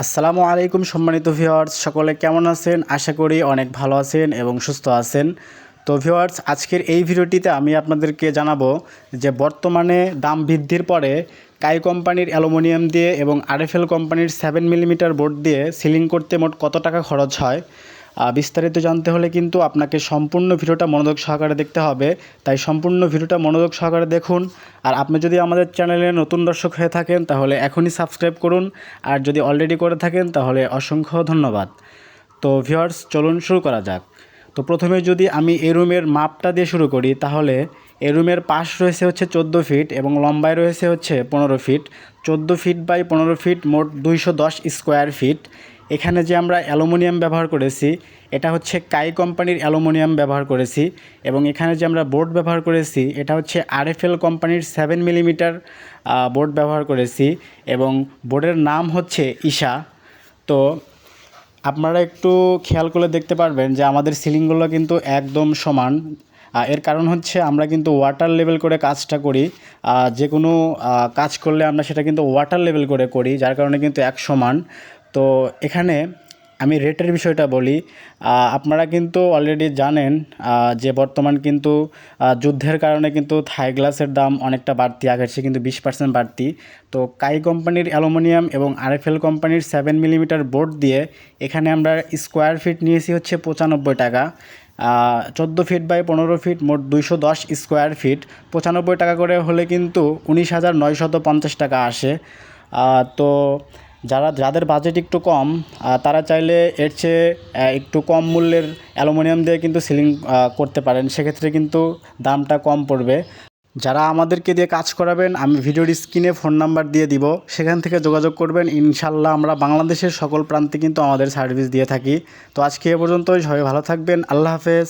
আসসালামু আলাইকুম সম্মানিত ভিউয়ার্স, সকলে কেমন আছেন? আশা করি অনেক ভালো আছেন এবং সুস্থ আছেন। তো ভিউয়ার্স, আজকের এই ভিডিওটিতে আমি আপনাদেরকে জানাবো যে বর্তমানে দাম বৃদ্ধির পরে কাই কোম্পানির অ্যালুমিনিয়াম দিয়ে এবং আরএফএল কোম্পানির 7 মিলিমিটার বোর্ড দিয়ে সিলিং করতে মোট কত টাকা খরচ হয়। বিস্তারিত জানতে হলে কিন্তু আপনাকে সম্পূর্ণ ভিডিওটা মনোযোগ সহকারে দেখতে হবে। তাই সম্পূর্ণ ভিডিওটা মনোযোগ সহকারে দেখুন। আর আপনি যদি আমাদের চ্যানেলে নতুন দর্শক হয়ে থাকেন তাহলে এখনই সাবস্ক্রাইব করুন, আর যদি অলরেডি করে থাকেন তাহলে অসংখ্য ধন্যবাদ। তো ভিউয়ার্স, চলুন শুরু করা যাক। তো প্রথমে যদি আমি এই রুমের মাপটা দিয়ে শুরু করি, তাহলে এই রুমের পাশ রয়েছে হচ্ছে 14 ফিট এবং লম্বায় রয়েছে হচ্ছে 15 ফিট। 14 ফিট বাই 15 ফিট মোট 210 স্কোয়ার ফিট। এখানে যে আমরা অ্যালুমিনিয়াম ব্যবহার করেছি এটা হচ্ছে কাই কোম্পানির অ্যালুমিনিয়াম ব্যবহার করেছি, এবং এখানে যে আমরা বোর্ড ব্যবহার করেছি এটা হচ্ছে আরএফএল কোম্পানির 7 মিলিমিটার বোর্ড ব্যবহার করেছি, এবং বোর্ডের নাম হচ্ছে ঈশা। তো আপনারা একটু খেয়াল করে দেখতে পারবেন যে আমাদের সিলিংগুলো কিন্তু একদম সমান। এর কারণ হচ্ছে আমরা কিন্তু ওয়াটার লেভেল করে কাজটা করি। যে কোনো কাজ করলে আমরা সেটা কিন্তু ওয়াটার লেভেল করে করি, যার কারণে কিন্তু এক সমান। তো এখানে আমি রেটের বিষয়টা বলি। আপনারা কিন্তু অলরেডি জানেন যে বর্তমান কিন্তু যুদ্ধের কারণে কিন্তু থাই গ্লাসের দাম অনেকটা বাড়তি, আগের চেয়ে কিন্তু 20% বাড়তি। তো কাই কোম্পানির অ্যালুমিনিয়াম এবং আরএফএল কোম্পানির 7 মিলিমিটার বোর্ড দিয়ে এখানে আমরা স্কোয়ার ফিট নিয়েছি হচ্ছে 95 টাকা। 14 ফিট বাই 15 ফিট মোট 210 স্কোয়ার ফিট 95 টাকা করে হলে কিন্তু 19,950 টাকা আসে। তো যাদের বাজেট একটু কম, তারা চাইলে এর চেয়ে একটু কম মূল্যের অ্যালুমিনিয়াম দিয়ে কিন্তু সিলিং করতে পারেন, সেক্ষেত্রে কিন্তু দামটা কম পড়বে। যারা আমাদেরকে দিয়ে কাজ করাবেন আমি ভিডিওর স্ক্রিনে ফোন নাম্বার দিয়ে দিব, সেখান থেকে যোগাযোগ করবেন। ইনশাল্লাহ আমরা বাংলাদেশের সকল প্রান্তে কিন্তু আমাদের সার্ভিস দিয়ে থাকি। তো আজকে এ পর্যন্তই, সবাই ভালো থাকবেন। আল্লাহ হাফেজ।